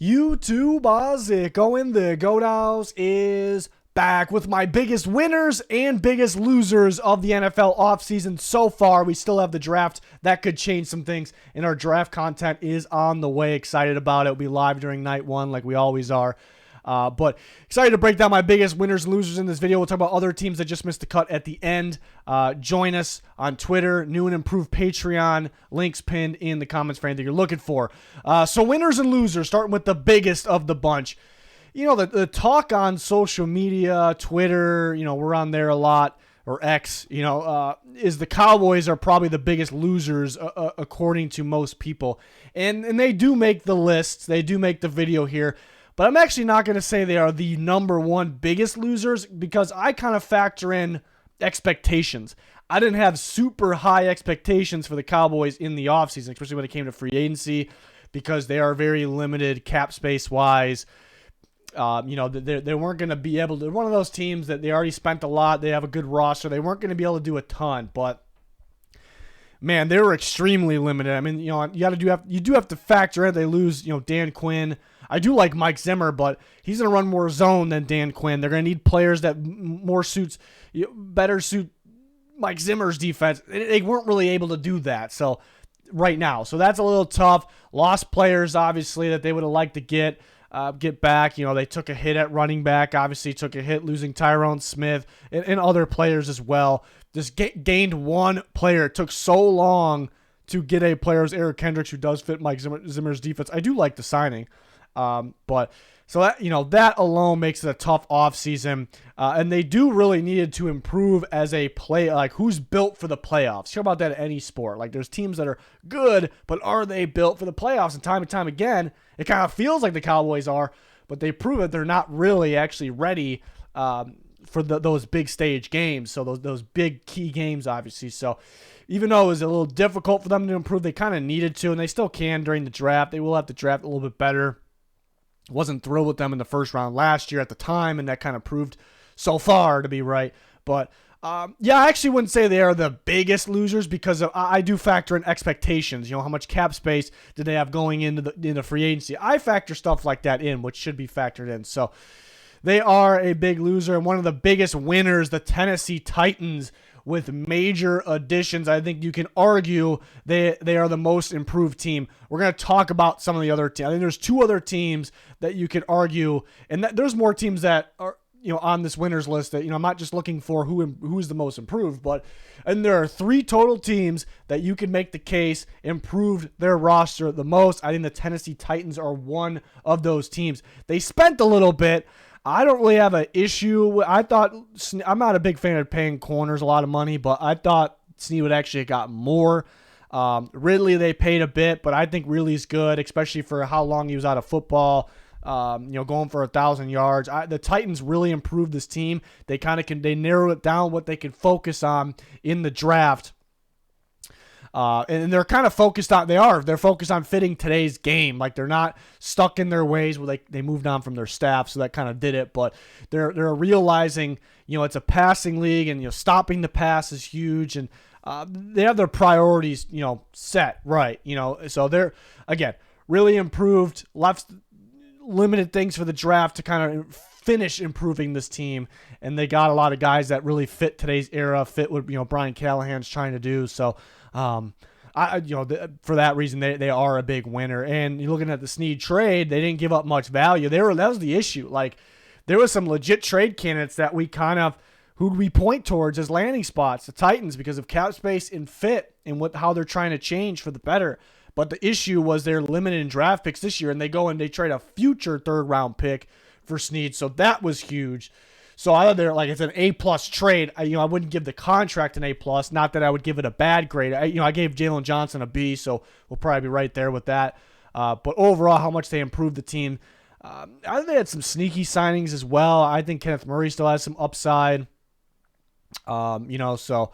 YouTube, Ozzy, going the Goat House is back with my biggest winners and biggest losers of the NFL offseason so far. We still have the draft. That could change some things, and our draft content is on the way. Excited about it. It'll be live during night one like we always are. But excited to break down my biggest winners and losers in this video. We'll talk about other teams that just missed the cut at the end. Join us on Twitter, new and improved Patreon, links pinned in the comments for anything you're looking for. So winners and losers, starting with the biggest of the bunch. You know, the talk on social media, Twitter, you know, we're on there a lot, or X, you know, is the Cowboys are probably the biggest losers according to most people. And they do make the lists. They do make the video here. But I'm actually not going to say they are the number one biggest losers because I kind of factor in expectations. I didn't have super high expectations for the Cowboys in the offseason, especially when it came to free agency, because they are very limited cap space wise. You know, they weren't going to be able to. They're one of those teams that they already spent a lot. They have a good roster. They weren't going to be able to do a ton, but man, they were extremely limited. I mean, you know, you do have to factor in they lose, you know, Dan Quinn. I do like Mike Zimmer, but he's going to run more zone than Dan Quinn. They're going to need players that better suit Mike Zimmer's defense. They weren't really able to do that. So right now, so that's a little tough. Lost players, obviously, that they would have liked to get back. You know, they took a hit at running back. Obviously, took a hit losing Tyrone Smith and other players as well. Just gained one player. It took so long to get a player as Eric Kendricks, who does fit Mike Zimmer's defense. I do like the signing. But so that, you know, that alone makes it a tough offseason. And they do really needed to improve as a play, like who's built for the playoffs. Hear about that in any sport. Like there's teams that are good, but are they built for the playoffs? And time again, it kind of feels like the Cowboys are, but they prove that they're not really actually ready, for those big stage games. So those big key games, obviously. So even though it was a little difficult for them to improve, they kind of needed to, and they still can during the draft. They will have to draft a little bit better. Wasn't thrilled with them in the first round last year at the time, and that kind of proved so far to be right. But yeah, I actually wouldn't say they are the biggest losers because I do factor in expectations. You know, how much cap space did they have going into free agency? I factor stuff like that in, which should be factored in. So they are a big loser, and one of the biggest winners, the Tennessee Titans, with major additions. I think you can argue they are the most improved team. We're going to talk about some of the other teams. I think there's two other teams that you could argue, and there's more teams that are, you know, on this winners list that, you know, I'm not just looking for who's the most improved, and there are three total teams that you can make the case improved their roster the most. I think the Tennessee Titans are one of those teams. They spent a little bit. I don't really have an issue. I'm not a big fan of paying corners a lot of money, but I thought Snead would actually have got more. Ridley, they paid a bit, but I think Ridley's good, especially for how long he was out of football. You know, going for 1,000 yards. The Titans really improved this team. They they narrowed it down what they could focus on in the draft. And they're kind of focused on, they're focused on fitting today's game. Like they're not stuck in their ways where they moved on from their staff. So that kind of did it, but they're realizing, you know, it's a passing league and, you know, stopping the pass is huge. And, they have their priorities, you know, set right, you know, so they're, again, really improved, left limited things for the draft to kind of finish improving this team. And they got a lot of guys that really fit today's era, fit what, you know, Brian Callahan's trying to do. So, for that reason, they are a big winner. And you're looking at the Snead trade, they didn't give up much value. That was the issue. Like, there was some legit trade candidates that who'd we point towards as landing spots, the Titans, because of cap space and fit and how they're trying to change for the better. But the issue was they're limited in draft picks this year, and they go and they trade a future third-round pick for Snead. So that was huge. So I thought it's an A+ trade. I wouldn't give the contract an A+. Not that I would give it a bad grade. I gave Jalen Johnson a B, so we'll probably be right there with that. But overall, how much they improved the team. I think they had some sneaky signings as well. I think Kenneth Murray still has some upside. So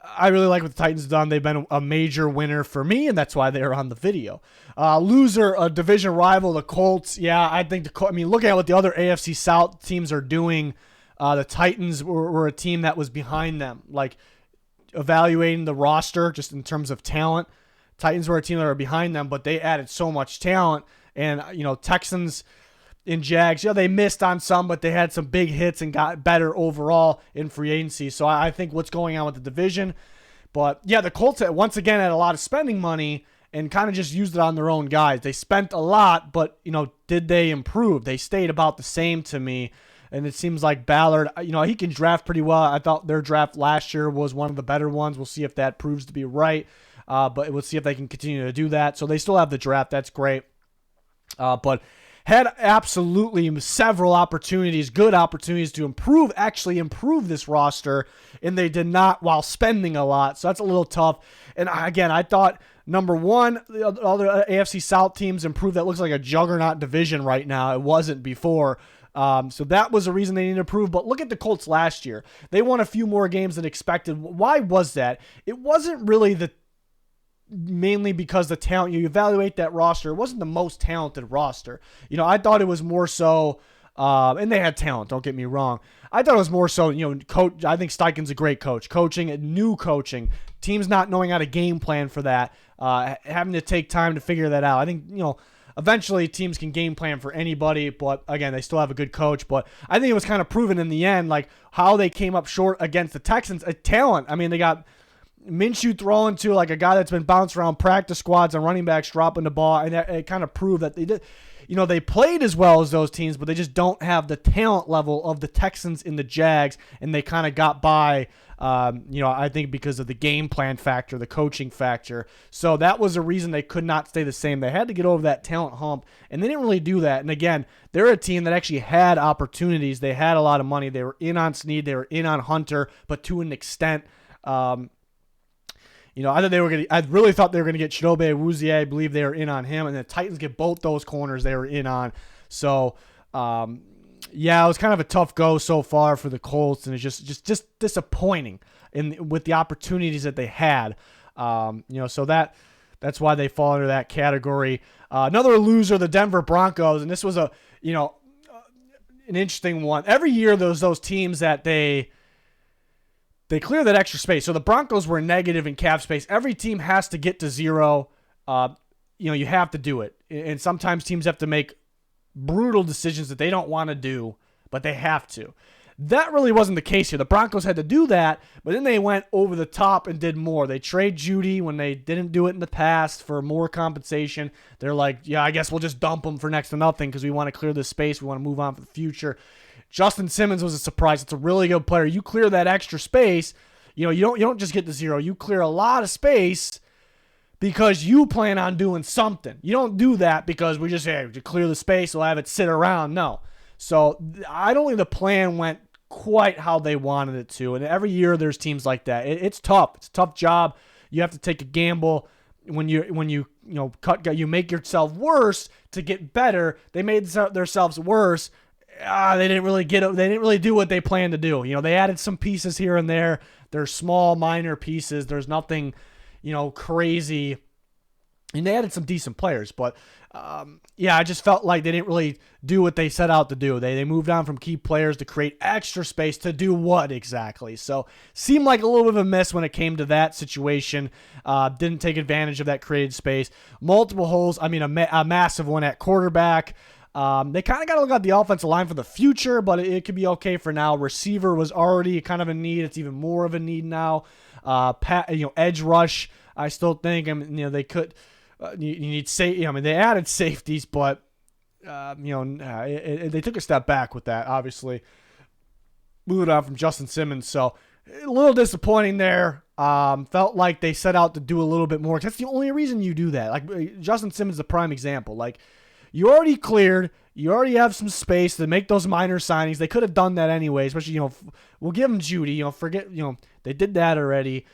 I really like what the Titans have done. They've been a major winner for me, and that's why they're on the video. Loser, a division rival, the Colts. Yeah, I think looking at what the other AFC South teams are doing, the Titans were a team that was behind them. Like, evaluating the roster just in terms of talent, Titans were a team that were behind them, but they added so much talent. And, Texans and Jags, they missed on some, but they had some big hits and got better overall in free agency. So I think what's going on with the division. But, yeah, the Colts, once again, had a lot of spending money and kind of just used it on their own guys. They spent a lot, but, did they improve? They stayed about the same to me. And it seems like Ballard, he can draft pretty well. I thought their draft last year was one of the better ones. We'll see if that proves to be right. But we'll see if they can continue to do that. So they still have the draft. That's great. But had absolutely several opportunities, good opportunities to actually improve this roster, and they did not while spending a lot. So that's a little tough. And again, I thought, number one, the other AFC South teams improved. That looks like a juggernaut division right now. It wasn't before. So that was a reason they needed to improve. But look at the Colts last year. They won a few more games than expected. Why was that? It wasn't really mainly because the talent. You evaluate that roster. It wasn't the most talented roster. I thought it was more so, and they had talent, don't get me wrong. I thought it was more so, coach. I think Steichen's a great coach. New coaching. Teams not knowing how to game plan for that. Having to take time to figure that out. I think, eventually, teams can game plan for anybody, but again, they still have a good coach. But I think it was kind of proven in the end, like how they came up short against the Texans. A talent. I mean, they got Minshew throwing to like a guy that's been bounced around practice squads and running backs dropping the ball, and it kind of proved that they did. They played as well as those teams, but they just don't have the talent level of the Texans and the Jags, and they kind of got by. I think because of the game plan factor, the coaching factor. So that was a reason they could not stay the same. They had to get over that talent hump, and they didn't really do that. And again, they're a team that actually had opportunities. They had a lot of money. They were in on Snead. They were in on Hunter, but to an extent. I really thought they were going to get Chidobe Awuzie. I believe they were in on him, and the Titans get both those corners they were in on. So, yeah, it was kind of a tough go so far for the Colts, and it's just disappointing with the opportunities that they had. So that's why they fall under that category. Another loser, the Denver Broncos, and this was an interesting one. Every year there's those teams that they clear that extra space. So the Broncos were negative in cap space. Every team has to get to zero. You have to do it, and sometimes teams have to make brutal decisions that they don't want to do, but they have to. That really wasn't the case here. The Broncos had to do that, but then they went over the top and did more. They trade Judy when they didn't do it in the past for more compensation. They're like, yeah, I guess we'll just dump him for next to nothing because we want to clear this space. We want to move on for the future. Justin Simmons was a surprise. It's a really good player. You clear that extra space, you don't just get to zero. You clear a lot of space because you plan on doing something. You don't do that because we just to clear the space, we'll have it sit around. No. So I don't think the plan went quite how they wanted it to. And every year there's teams like that. It's tough. It's a tough job. You have to take a gamble when you make yourself worse to get better. They made themselves worse. They didn't really do what they planned to do. They added some pieces here and there. They're small, minor pieces. There's nothing crazy. And they added some decent players, but I just felt like they didn't really do what they set out to do. They moved on from key players to create extra space to do what exactly? So seemed like a little bit of a miss when it came to that situation. Didn't take advantage of that created space. Multiple holes. I mean, a massive one at quarterback. They kind of got to look at the offensive line for the future, but it could be okay for now. Receiver was already kind of a need. It's even more of a need now. Edge rush. I still think, they could. You need they added safeties, but they took a step back with that. Obviously, moving on from Justin Simmons, so a little disappointing there. Felt like they set out to do a little bit more. That's the only reason you do that. Like Justin Simmons is a prime example. Like you already cleared. You already have some space to make those minor signings. They could have done that anyway. Especially we'll give them Judy. Forget they did that already.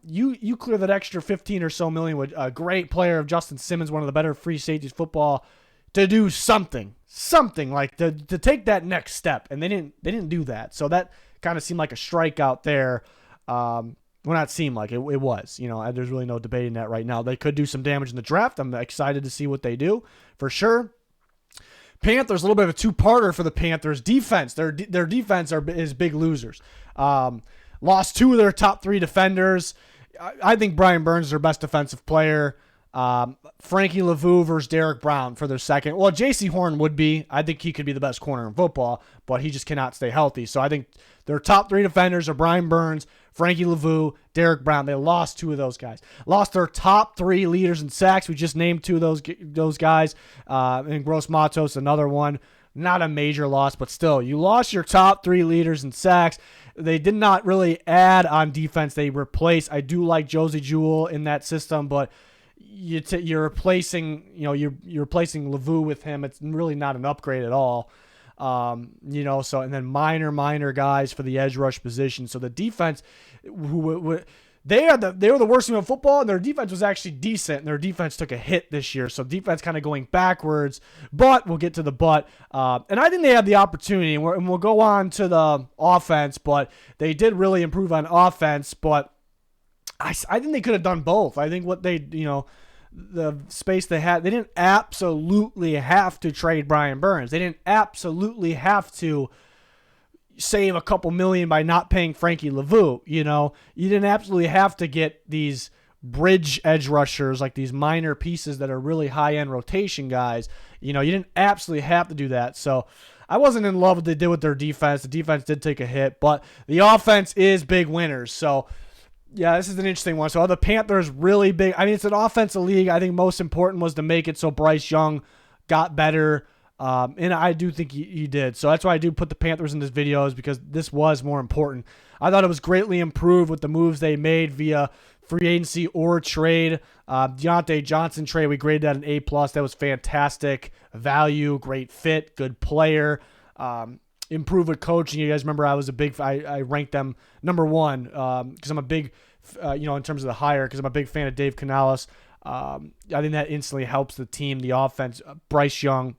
You clear that extra 15 or so million with a great player of Justin Simmons, one of the better free safeties football, to do something like to take that next step, and they didn't do that. So that kind of seemed like a strikeout there. Well, not seem like it was. There's really no debating that right now. They could do some damage in the draft. I'm excited to see what they do for sure. Panthers, a little bit of a two-parter for the Panthers. Defense, their defense is big losers. Lost two of their top three defenders. I think Brian Burns is their best defensive player. Frankie Lavue versus Derek Brown for their second. Well, J.C. Horn would be. I think he could be the best corner in football, but he just cannot stay healthy. So I think their top 3 defenders are Brian Burns, Frankie Lavue, Derek Brown. They lost 2 of those guys. Lost their top 3 leaders in sacks. We just named 2 of those guys. And Gross Matos, another one. Not a major loss, but still, you lost your top 3 leaders in sacks. They did not really add on defense. They replaced. I do like Josie Jewell in that system, but you're replacing, you're replacing Lavue with him. It's really not an upgrade at all. So, and then minor guys for the edge rush position. So the defense, they were the worst team in football, and their defense was actually decent, and their defense took a hit this year. So defense kind of going backwards, but we'll get to the but. And I think they had the opportunity, and we'll go on to the offense, but they did really improve on offense, but I think they could have done both. I think what they, the space they had, they didn't absolutely have to trade Brian Burns. They didn't absolutely have to save a couple million by not paying Frankie Lavue. You didn't absolutely have to get these bridge edge rushers, like these minor pieces that are really high-end rotation guys. You didn't absolutely have to do that. So I wasn't in love with what they did with their defense. The defense did take a hit, but the offense is big winners. So yeah, this is an interesting one. So are the Panthers really big? I mean, it's an offensive league. I think most important was to make it so Bryce Young got better. And I do think he did. So that's why I do put the Panthers in this video, is because this was more important. I thought it was greatly improved with the moves they made via free agency or trade. Deontay Johnson trade, we graded that an A+. That was fantastic value, great fit, good player. Improve with coaching. You guys remember I ranked them number 1 because I'm a big, in terms of the hire, because I'm a big fan of Dave Canales. I think that instantly helps the team, the offense. Bryce Young,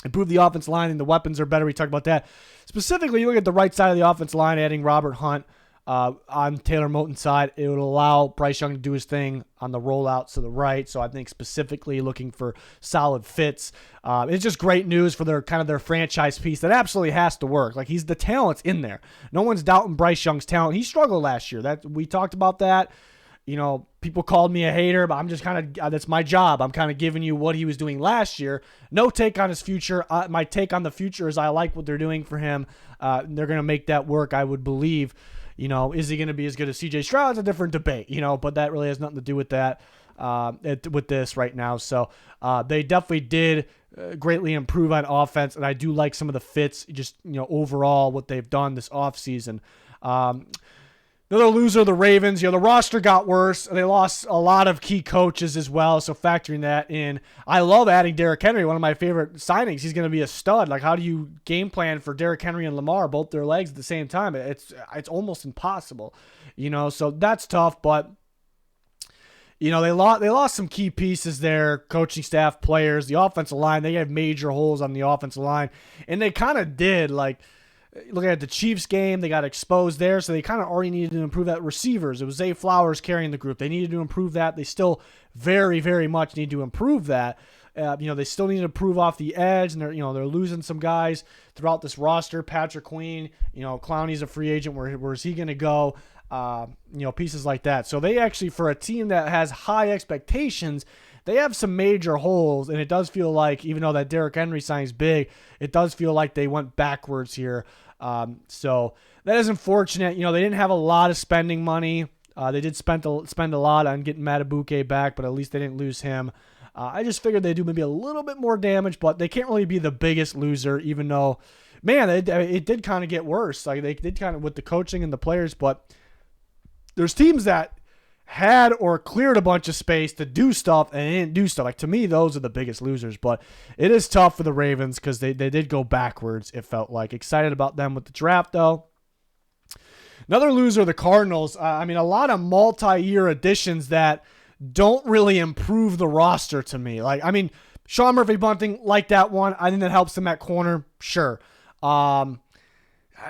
improve the offense line, and the weapons are better. We talked about that. Specifically, you look at the right side of the offense line, adding Robert Hunt on Taylor Moton's side. It would allow Bryce Young to do his thing on the rollouts to the right. So I think specifically looking for solid fits. It's just great news for their franchise piece that absolutely has to work. Like, the talent's in there. No one's doubting Bryce Young's talent. He struggled last year. We talked about that. People called me a hater, but I'm just that's my job. I'm kind of giving you what he was doing last year. No take on his future. My take on the future is I like what they're doing for him. They're going to make that work, I would believe. Is he going to be as good as CJ Stroud? It's a different debate, but that really has nothing to do with that, with this right now. So they definitely did greatly improve on offense, and I do like some of the fits, just, overall what they've done this offseason. Another loser, the Ravens. The roster got worse. They lost a lot of key coaches as well, so factoring that in. I love adding Derrick Henry, one of my favorite signings. He's going to be a stud. Like, how do you game plan for Derrick Henry and Lamar, both their legs at the same time? It's almost impossible, so that's tough, but they lost some key pieces there, coaching staff, players, the offensive line. They have major holes on the offensive line, and they kind of did, like, looking at the Chiefs game, they got exposed there, so they kind of already needed to improve that. Receivers, it was Zay Flowers carrying the group. They needed to improve that. They still very, very much need to improve that. They still need to improve off the edge, and they're losing some guys throughout this roster. Patrick Queen, Clowney's a free agent. Where is he going to go? Pieces like that. So they actually, for a team that has high expectations, they have some major holes, and it does feel like, even though that Derrick Henry signing's big, it does feel like they went backwards here. So that is unfortunate. They didn't have a lot of spending money. They did spend a lot on getting Matabuke back, but at least they didn't lose him. I just figured they'd do maybe a little bit more damage, but they can't really be the biggest loser, even though, man, it did kind of get worse. Like, they did kind of with the coaching and the players, but there's teams that had or cleared a bunch of space to do stuff and didn't do stuff. Like, to me, those are the biggest losers, but it is tough for the Ravens because they did go backwards, it felt like. Excited about them with the draft, though. Another loser, the Cardinals. A lot of multi-year additions that don't really improve the roster to me. Sean Murphy-Bunting, like that one. I think that helps them at corner, sure.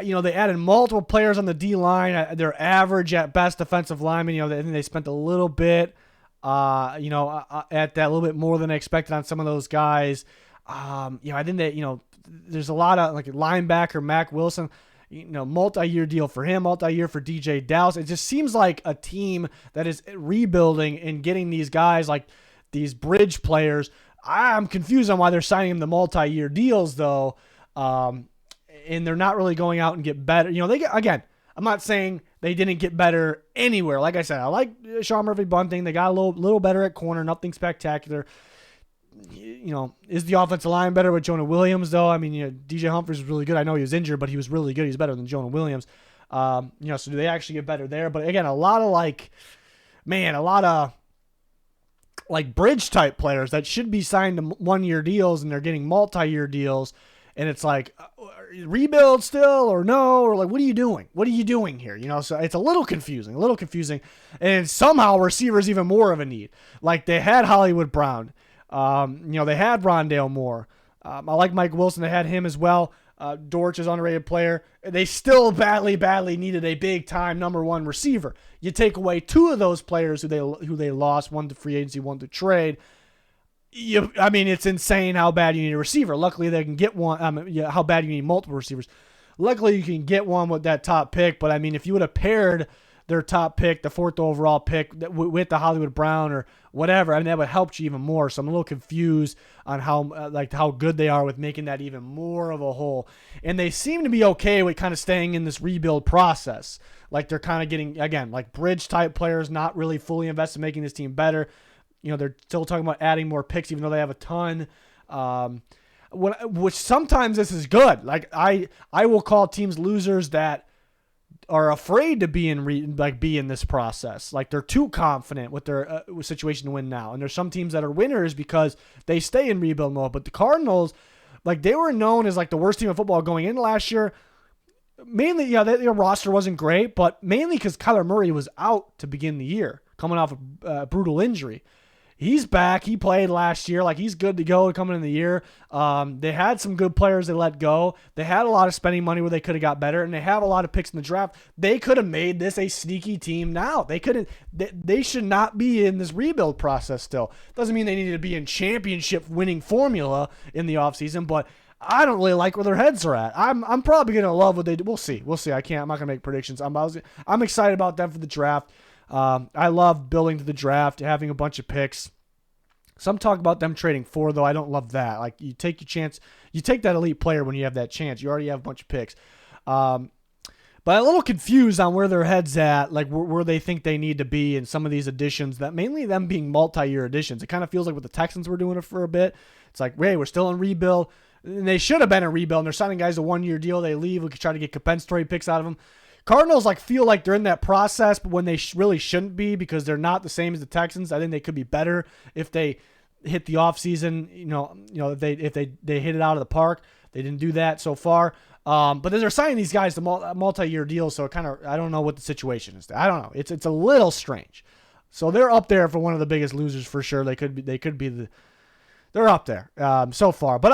They added multiple players on the D-line. They're average at best defensive linemen. I think they spent a little bit, at that, a little bit more than I expected on some of those guys. I think that, there's a lot of, like, linebacker, Mac Wilson, multi-year deal for him, multi-year for DJ Dallas. It just seems like a team that is rebuilding and getting these guys, like, these bridge players. I'm confused on why they're signing them the multi-year deals, though. And they're not really going out and get better. Again, I'm not saying they didn't get better anywhere. Like I said, I like Sean Murphy-Bunting. They got a little better at corner, nothing spectacular. Is the offensive line better with Jonah Williams, though? I mean, DJ Humphries was really good. I know he was injured, but he was really good. He's better than Jonah Williams. So do they actually get better there? But again, a lot of bridge type players that should be signed to 1-year deals, and they're getting multi-year deals. And it's like, rebuild still or no? Or like, what are you doing? What are you doing here? So it's a little confusing. And somehow receivers even more of a need. Like they had Hollywood Brown. They had Rondale Moore. I like Mike Wilson. They had him as well. Dortch is an underrated player. They still badly needed a big-time number one receiver. You take away 2 of those players who they lost, one to free agency, one to trade. It's insane how bad you need a receiver. Luckily, they can get one. How bad you need multiple receivers. Luckily, you can get one with that top pick. But, if you would have paired their top pick, the 4th overall pick, with the Hollywood Brown or whatever, that would have helped you even more. So I'm a little confused on how good they are with making that even more of a hole. And they seem to be okay with kind of staying in this rebuild process. Like they're kind of getting, again, like bridge-type players, not really fully invested in making this team better. They're still talking about adding more picks, even though they have a ton. Which sometimes this is good. Like I will call teams losers that are afraid to be in this process. Like they're too confident with their situation to win now. And there's some teams that are winners because they stay in rebuild mode. But the Cardinals, they were known as the worst team in football going into last year. Mainly, their roster wasn't great, but mainly because Kyler Murray was out to begin the year, coming off a brutal injury. He's back. He played last year. He's good to go coming in the year. They had some good players they let go. They had a lot of spending money where they could have got better, and they have a lot of picks in the draft. They could have made this a sneaky team now. They couldn't. They should not be in this rebuild process still. Doesn't mean they need to be in championship winning formula in the offseason, but I don't really like where their heads are at. I'm probably going to love what they do. We'll see. I'm not going to make predictions. I'm excited about them for the draft. I love building to the draft, having a bunch of picks. Some talk about them trading 4, though. I don't love that. You take your chance. You take that elite player when you have that chance. You already have a bunch of picks. But I'm a little confused on where their head's at, where they think they need to be in some of these additions, that mainly them being multi-year additions. It kind of feels like what the Texans were doing it for a bit. It's like, hey, we're still in rebuild. And they should have been in rebuild, and they're signing guys to 1-year deal. They leave. We could try to get compensatory picks out of them. Cardinals feel like they're in that process, but when they really shouldn't be, because they're not the same as the Texans. I think they could be better if they hit the offseason. If they hit it out of the park. They didn't do that so far. But then they're signing these guys to multi-year deals, so I don't know what the situation is. I don't know. It's a little strange. So they're up there for one of the biggest losers for sure. They're up there so far. But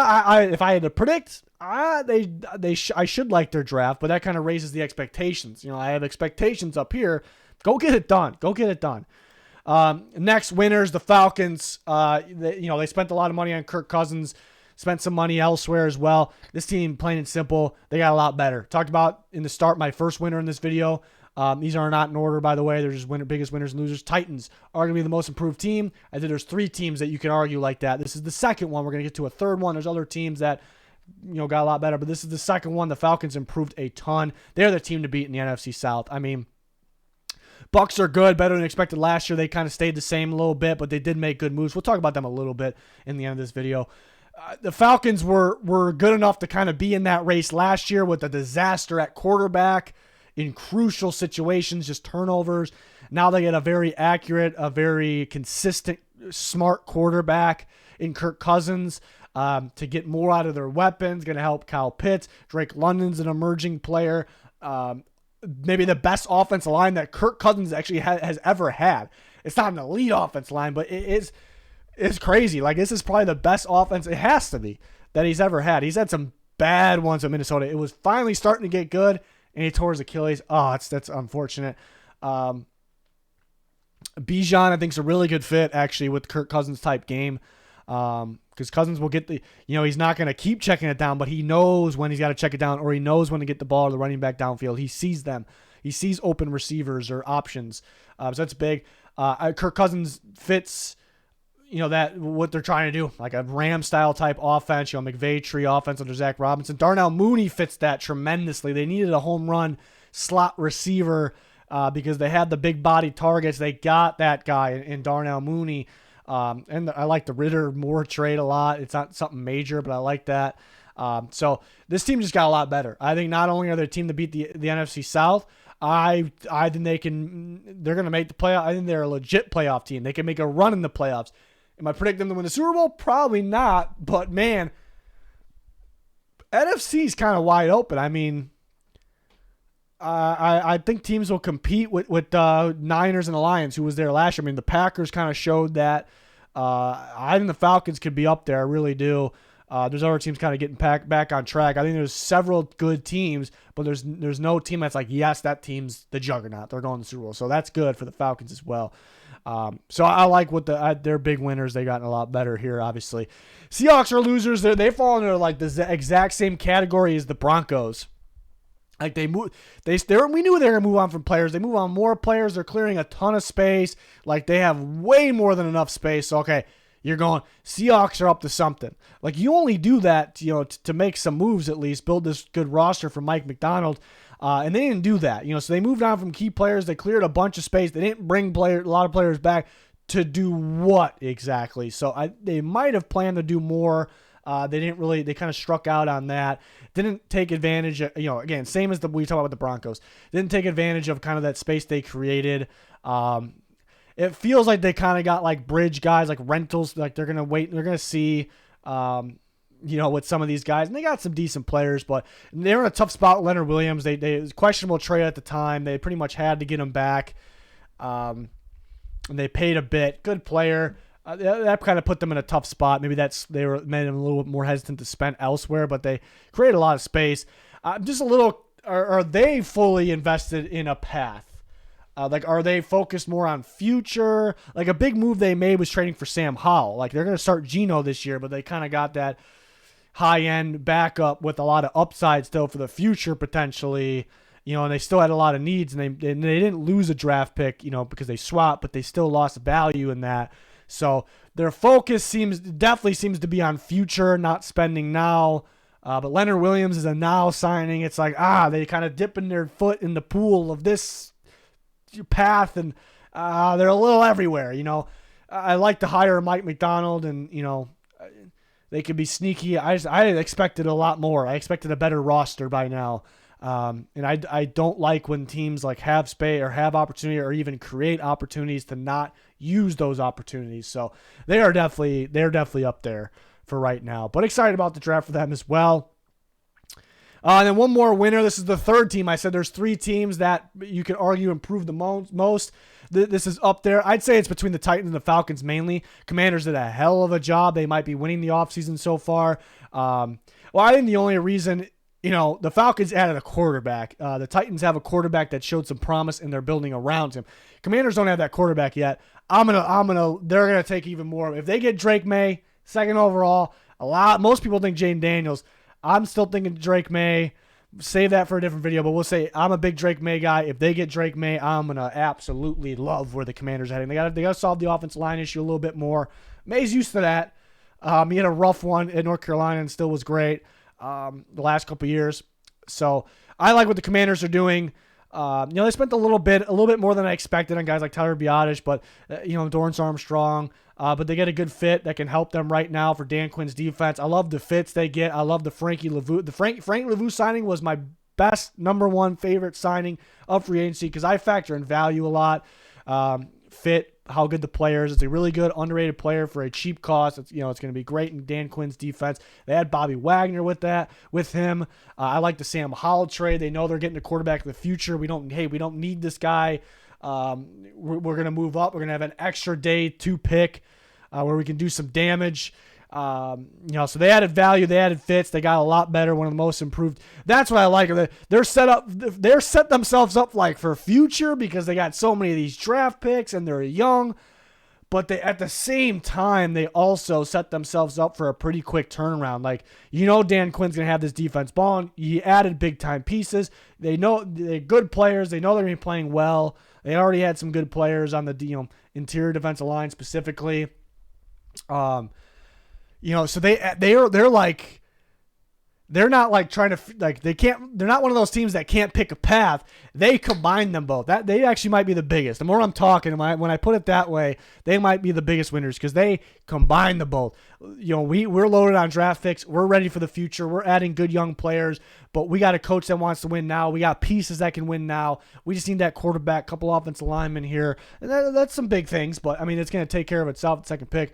if I had to predict, I should like their draft, but that kind of raises the expectations. I have expectations up here. Go get it done. Next, winners, the Falcons. They spent a lot of money on Kirk Cousins, spent some money elsewhere as well. This team, plain and simple, they got a lot better. Talked about in the start, my first winner in this video. These are not in order, by the way. They're just biggest winners and losers. Titans, arguably the most improved team. I think there's 3 teams that you can argue like that. This is the second one. We're going to get to a third one. There's other teams that got a lot better, but this is the second one. The Falcons improved a ton. They're the team to beat in the NFC South. Bucks are good, better than expected last year. They kind of stayed the same a little bit, but they did make good moves. We'll talk about them a little bit in the end of this video. The Falcons were good enough to kind of be in that race last year with a disaster at quarterback in crucial situations, just turnovers. Now they get a very accurate, a very consistent, smart quarterback in Kirk Cousins to get more out of their weapons. Going to help Kyle Pitts. Drake London's an emerging player. Maybe the best offensive line that Kirk Cousins actually has ever had. It's not an elite offensive line, but it's crazy. This is probably the best offense, it has to be, that he's ever had. He's had some bad ones at Minnesota. It was finally starting to get good, and he tore his Achilles. Oh, that's unfortunate. Bijan, I think, is a really good fit, actually, with Kirk Cousins type game. Because Cousins will get he's not going to keep checking it down, but he knows when he's got to check it down, or he knows when to get the ball to the running back downfield. He sees them. He sees open receivers or options. So that's big. Kirk Cousins fits, that what they're trying to do, like a Ram style type offense, McVay tree offense under Zach Robinson. Darnell Mooney fits that tremendously. They needed a home run slot receiver because they had the big body targets. They got that guy in Darnell Mooney. And I like the Ritter Moore trade a lot. It's not something major, but I like that. So this team just got a lot better. I think not only are they a team to beat the NFC South, I think they're going to make the playoff. I think they're a legit playoff team. They can make a run in the playoffs. Am I predicting them to win the Super Bowl? Probably not. But man, NFC is kind of wide open. I mean, I think teams will compete with Niners and the Lions, who was there last year. I mean, the Packers kind of showed that. I think the Falcons could be up there. I really do. There's other teams kind of getting back on track. I think there's several good teams, but there's no team that's like, yes, that team's the juggernaut. They're going to the Super Bowl. So that's good for the Falcons as well. So I like what they're big winners. They gotten a lot better here, obviously. Seahawks are losers. They fall into like the exact same category as the Broncos. Like we knew they were going to move on from players. They move on more players. They're clearing a ton of space. Like they have way more than enough space. So, okay, you're going, Seahawks are up to something. Like you only do that, to make some moves at least, build this good roster for Mike McDonald. And they didn't do that, so they moved on from key players. They cleared a bunch of space. They didn't bring a lot of players back to do what exactly? So they might have planned to do more. They didn't really. They kind of struck out on that. Didn't take advantage of, again, same as we talk about the Broncos. Didn't take advantage of kind of that space they created. It feels like they kind of got like bridge guys, like rentals. Like they're gonna wait. They're gonna see, with some of these guys, and they got some decent players, but they were in a tough spot with Leonard Williams. It was a questionable trade at the time. They pretty much had to get him back, and they paid a bit. Good player. That kind of put them in a tough spot. Maybe they made them a little bit more hesitant to spend elsewhere, but they created a lot of space. Just a little. Are they fully invested in a path? Are they focused more on future? Like a big move they made was trading for Sam Howell. Like they're going to start Geno this year, but they kind of got that high-end backup with a lot of upside still for the future potentially. And they still had a lot of needs, and they didn't lose a draft pick, because they swapped, but they still lost value in that. So their focus definitely seems to be on future, not spending now. But Leonard Williams is a now signing. It's like, they kind of dipping their foot in the pool of this path, and they're a little everywhere. I like to hire Mike McDonald, and they could be sneaky. I expected a lot more. I expected a better roster by now. And I don't like when teams like have space or have opportunity or even create opportunities to not use those opportunities. So they're definitely up there for right now. But excited about the draft for them as well. And then one more winner. This is the third team. I said there's three teams that you could argue improved the most. This is up there. I'd say it's between the Titans and the Falcons mainly. Commanders did a hell of a job. They might be winning the offseason so far. I think the only reason, the Falcons added a quarterback. The Titans have a quarterback that showed some promise, and they're building around him. Commanders don't have that quarterback yet. They're gonna take even more. If they get Drake May, second overall, most people think Jaden Daniels. I'm still thinking Drake May. Save that for a different video, but we'll say I'm a big Drake May guy. If they get Drake May, I'm gonna absolutely love where the Commanders are heading. They got to solve the offensive line issue a little bit more. May's used to that. He had a rough one in North Carolina and still was great the last couple years. So I like what the Commanders are doing. They spent a little bit more than I expected on guys like Tyler Biadasz, but Dorrance Armstrong. But they get a good fit that can help them right now for Dan Quinn's defense. I love the fits they get. I love the Frankie Lavu. The Frank Lavu signing was my best number one favorite signing of free agency because I factor in value a lot. Fit, how good the player is. It's a really good underrated player for a cheap cost. It's going to be great in Dan Quinn's defense. They had Bobby Wagner with him. I like the Sam Howell trade. They know they're getting a quarterback of the future. We don't need this guy. We're going to move up. We're going to have an extra day 2 pick where we can do some damage. So they added value. They added fits. They got a lot better. One of the most improved. That's what I like. They're set themselves up like for future because they got so many of these draft picks and they're young. But at the same time, they also set themselves up for a pretty quick turnaround. Like, Dan Quinn's going to have this defense balling. He added big-time pieces. They know they're good players. They know they're going to be playing well. They already had some good players on the interior defensive line specifically. Um, so they're like, they're not like trying to like they can't. They're not one of those teams that can't pick a path. They combine them both. That they actually might be the biggest. The more I'm talking, when I put it that way, they might be the biggest winners because they combine the both. We're loaded on draft picks. We're ready for the future. We're adding good young players, but we got a coach that wants to win now. We got pieces that can win now. We just need that quarterback, couple offensive linemen here, and that's some big things. But I mean, it's going to take care of itself. The second pick.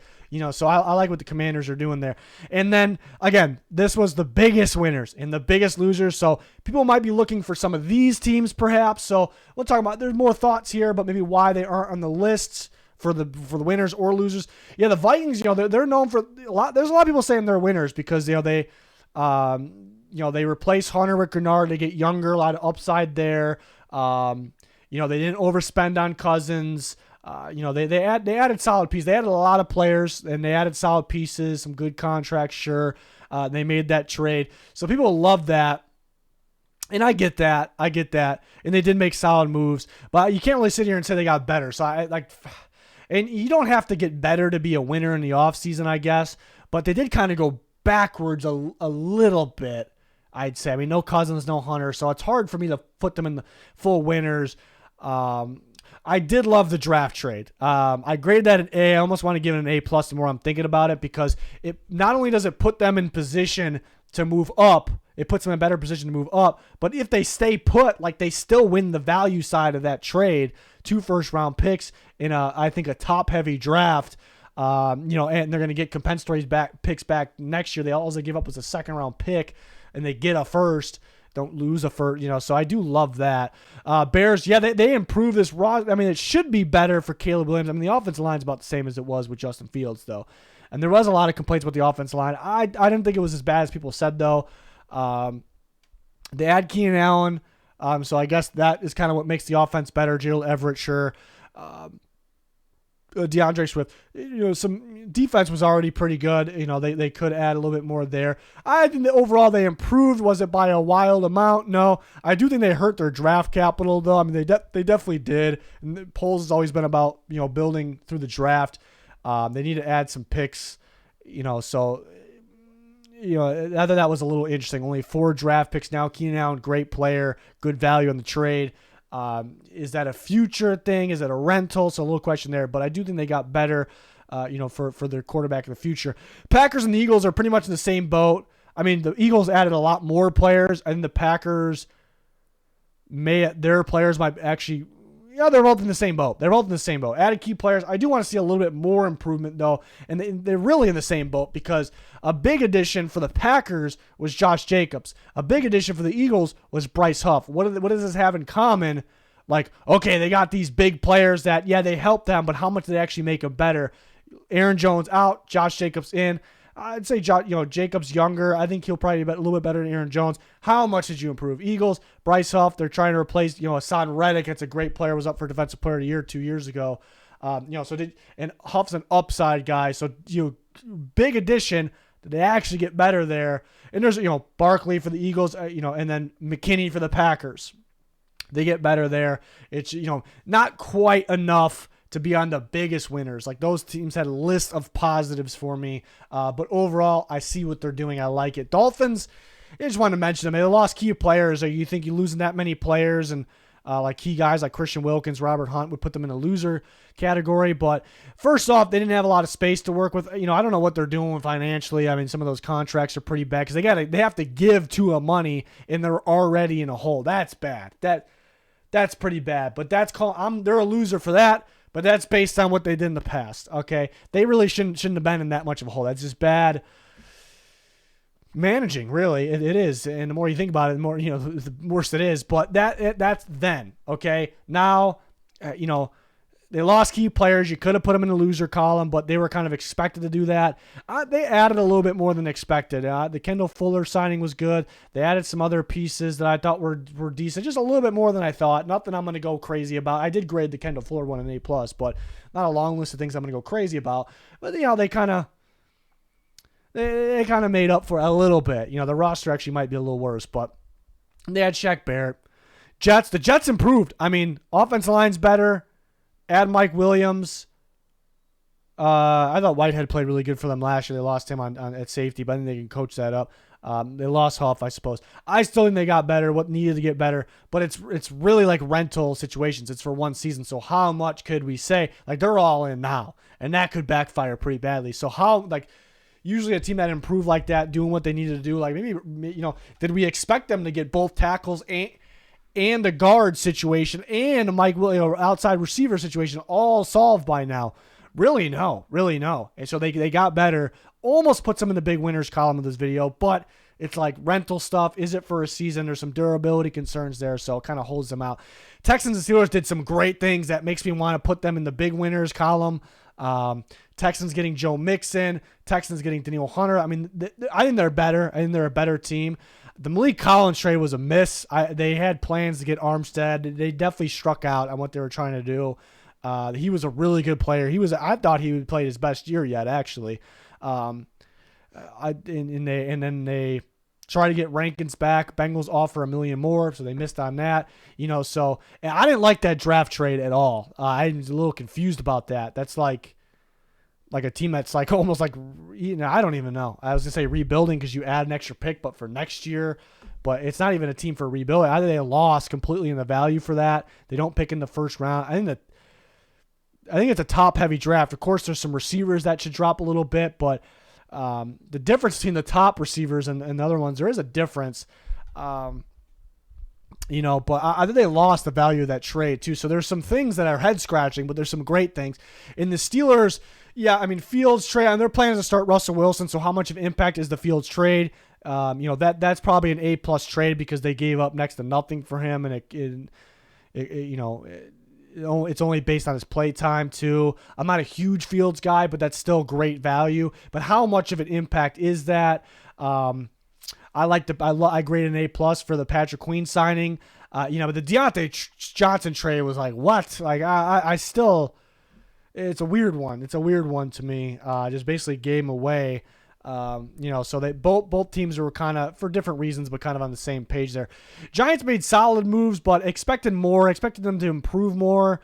So I like what the Commanders are doing there. And then, again, this was the biggest winners and the biggest losers. So people might be looking for some of these teams perhaps. So we'll talk about, there's more thoughts here, but maybe why they aren't on the lists for the winners or losers. Yeah, the Vikings, they're known for a lot. There's a lot of people saying they're winners because, they replace Hunter with Grenard. They get younger, a lot of upside there. They didn't overspend on Cousins. They added solid pieces. They added a lot of players, and they added solid pieces, some good contracts, sure. They made that trade. So people love that, and I get that. And they did make solid moves, but you can't really sit here and say they got better. So and you don't have to get better to be a winner in the offseason, I guess, but they did kind of go backwards a little bit, I'd say. I mean, no Cousins, no Hunter, so it's hard for me to put them in the full winners. I did love the draft trade. I graded that an A. I almost want to give it an A+ the more I'm thinking about it because it not only does it put them in position to move up, it puts them in a better position to move up, but if they stay put, like they still win the value side of that trade, 2 first-round picks in I think a top-heavy draft, and they're going to get compensatory picks back next year. All they give up was a second-round pick, and they get a first. Don't lose a first, so I do love that. Bears, yeah, they improved this roster. I mean, it should be better for Caleb Williams. I mean, the offensive line's about the same as it was with Justin Fields, though. And there was a lot of complaints with the offensive line. I didn't think it was as bad as people said, though. They add Keenan Allen, so I guess that is kind of what makes the offense better. Gerald Everett, sure. DeAndre Swift, some defense was already pretty good. They could add a little bit more there. I think that overall they improved. Was it by a wild amount? No. I do think they hurt their draft capital, though. I mean, they definitely did. And polls has always been about, building through the draft. They need to add some picks, so, I thought that was a little interesting. Only 4 draft picks now. Keenan Allen, great player, good value on the trade. Is that a future thing? Is it a rental? So a little question there, but I do think they got better, for their quarterback in the future. Packers and the Eagles are pretty much in the same boat. I mean, the Eagles added a lot more players, and the Packers their players might actually, they're both in the same boat. Added key players. I do want to see a little bit more improvement, though, and they're really in the same boat because a big addition for the Packers was Josh Jacobs. A big addition for the Eagles was Bryce Huff. What does this have in common? Like, okay, they got these big players that, they helped them, but how much did they actually make them better? Aaron Jones out, Josh Jacobs in. I'd say Jacobs younger. I think he'll probably be a little bit better than Aaron Jones. How much did you improve? Eagles, Bryce Huff, they're trying to replace, Hassan Reddick. It's a great player, was up for Defensive Player of the Year 2 years ago. And Huff's an upside guy. So, big addition. Did they actually get better there? And there's, Barkley for the Eagles, and then McKinney for the Packers. They get better there. It's, not quite enough to be on the biggest winners. Like, those teams had a list of positives for me. But overall, I see what they're doing. I like it. Dolphins, I just wanted to mention them. They lost key players. You think you're losing that many players and like key guys like Christian Wilkins, Robert Hunt would put them in a loser category. But first off, they didn't have a lot of space to work with. I don't know what they're doing financially. I mean, some of those contracts are pretty bad because they have to give Tua money and they're already in a hole. That's bad. That's pretty bad. But they're a loser for that. But that's based on what they did in the past, okay? They really shouldn't have been in that much of a hole. That's just bad managing, really. It is. And the more you think about it, the more, the worse it is. But that's then, okay? Now, they lost key players. You could have put them in the loser column, but they were kind of expected to do that. They added a little bit more than expected. The Kendall Fuller signing was good. They added some other pieces that I thought were decent, just a little bit more than I thought. Nothing I'm going to go crazy about. I did grade the Kendall Fuller one an A+, but not a long list of things I'm going to go crazy about. But, they kind of made up for it a little bit. The roster actually might be a little worse, but they had Shaq Barrett. The Jets improved. I mean, offensive line's better. Add Mike Williams. I thought Whitehead played really good for them last year. They lost him on at safety, but I think they can coach that up. They lost Huff, I suppose. I still think they got better, what needed to get better, but it's really like rental situations. It's for one season, so how much could we say? Like, they're all in now, and that could backfire pretty badly. So how, like, usually a team that improved like that, doing what they needed to do, like maybe, did we expect them to get both tackles and the guard situation and a Mike Williams outside receiver situation all solved by now? Really no. And so they got better. Almost puts them in the big winners column of this video, but it's like rental stuff. Is it for a season? There's some durability concerns there, so it kind of holds them out. Texans and Steelers did some great things that makes me want to put them in the big winners column. Texans getting Joe Mixon. Texans getting Danielle Hunter. I mean, I think they're better. I think they're a better team. The Malik Collins trade was a miss. They had plans to get Armstead. They definitely struck out on what they were trying to do. He was a really good player. I thought he would play his best year yet, actually. And then they try to get Rankins back. Bengals offer $1 million more, so they missed on that. So and I didn't like that draft trade at all. I was a little confused about that. That's like a team that's like almost like, I don't even know. I was gonna say rebuilding because you add an extra pick, but for next year. But it's not even a team for rebuilding. Either they lost completely in the value for that. They don't pick in the first round. I think it's a top-heavy draft. Of course, there's some receivers that should drop a little bit, but the difference between the top receivers and the other ones, there is a difference. But I think they lost the value of that trade, too. So there's some things that are head-scratching, but there's some great things. In the Steelers, Fields trade, and their plan is to start Russell Wilson, so how much of an impact is the Fields trade? That's probably an A-plus trade because they gave up next to nothing for him, and it's only based on his play time too. I'm not a huge Fields guy, but that's still great value. But how much of an impact is that? I graded an A+ for the Patrick Queen signing. But the Deontay Johnson trade was like, what? Like I still, it's a weird one. It's a weird one to me. Just basically gave him away. So they both teams were kind of, for different reasons, but kind of on the same page there. Giants made solid moves, but expected them to improve more.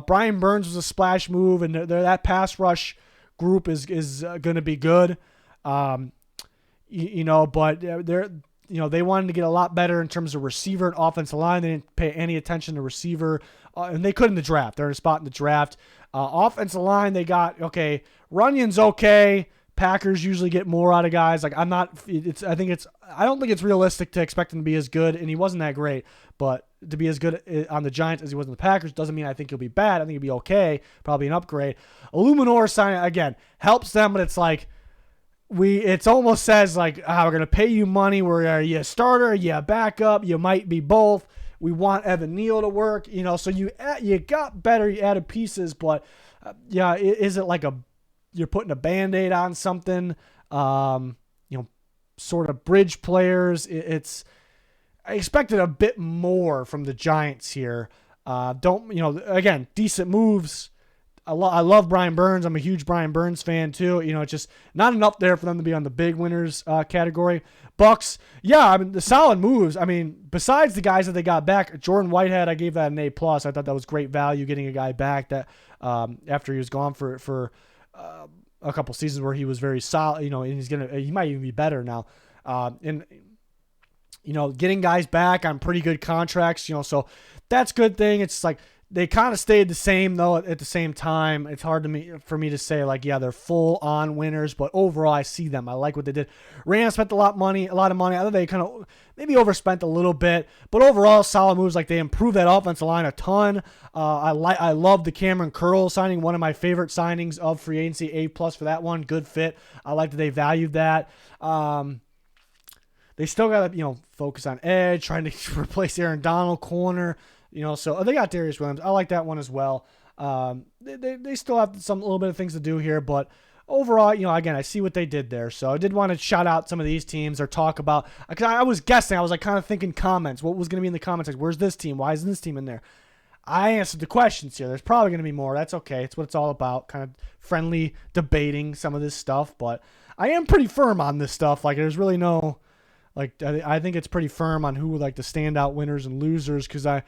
Brian Burns was a splash move, and that pass rush group is going to be good. But they wanted to get a lot better in terms of receiver and offensive line. They didn't pay any attention to receiver, and they could in the draft. They're in a spot in the draft. Offensive line, they got, Runyon's okay. Packers usually get more out of guys. Like I don't think it's realistic to expect him to be as good, and he wasn't that great, but to be as good on the Giants as he was on the Packers doesn't mean I think he'll be bad. I think he'll be okay, probably an upgrade. Illuminor signing, again, helps them, but it's like, it almost says like, we're going to pay you money. Are you a starter? You a backup? You might be both. We want Evan Neal to work, so you got better, you added pieces, but is it like you're putting a Band-Aid on something, sort of bridge players. I expected a bit more from the Giants here. Again, decent moves. I love Brian Burns. I'm a huge Brian Burns fan too. It's just not enough there for them to be on the big winners category. Bucks, the solid moves. Besides the guys that they got back, Jordan Whitehead, I gave that an A+. I thought that was great value getting a guy back that after he was gone for a couple seasons where he was very solid, and he might even be better now. Getting guys back on pretty good contracts, so that's a good thing. It's like they kind of stayed the same though. At the same time, it's hard for me to say like, they're full on winners, but overall I see them. I like what they did. Rams spent a lot of money. I thought they kind of maybe overspent a little bit, but overall solid moves. Like they improved that offensive line a ton. I love the Cameron Curl signing, one of my favorite signings of free agency. A+ for that one. Good fit. I like that they valued that. They still got to focus on edge, trying to replace Aaron Donald corner. So they got Darius Williams. I like that one as well. They still have a little bit of things to do here, but overall, again, I see what they did there. So I did want to shout out some of these teams or talk about, because I was guessing. I was like kind of thinking comments. What was going to be in the comments? Like, where's this team? Why isn't this team in there? I answered the questions here. There's probably going to be more. That's okay. It's what it's all about, kind of friendly debating some of this stuff. But I am pretty firm on this stuff. Like, there's really no, like, I think it's pretty firm on who like the standout winners and losers, because I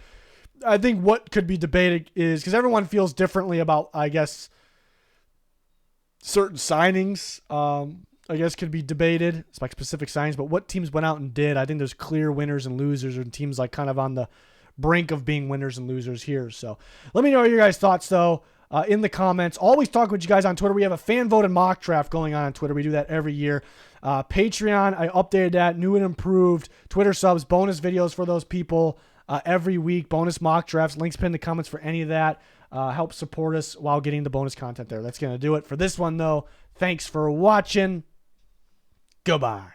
think what could be debated is, because everyone feels differently about, I guess, certain signings, I guess, could be debated. It's like specific signings, but what teams went out and did, I think there's clear winners and losers, and teams like kind of on the brink of being winners and losers here. So let me know your guys' thoughts, though, in the comments. Always talking with you guys on Twitter. We have a fan-voted mock draft going on Twitter. We do that every year. Patreon, I updated that, new and improved. Twitter subs, bonus videos for those people every week, bonus mock drafts, links pinned in the comments for any of that. Help support us while getting the bonus content there. That's going to do it for this one, though. Thanks for watching. Goodbye.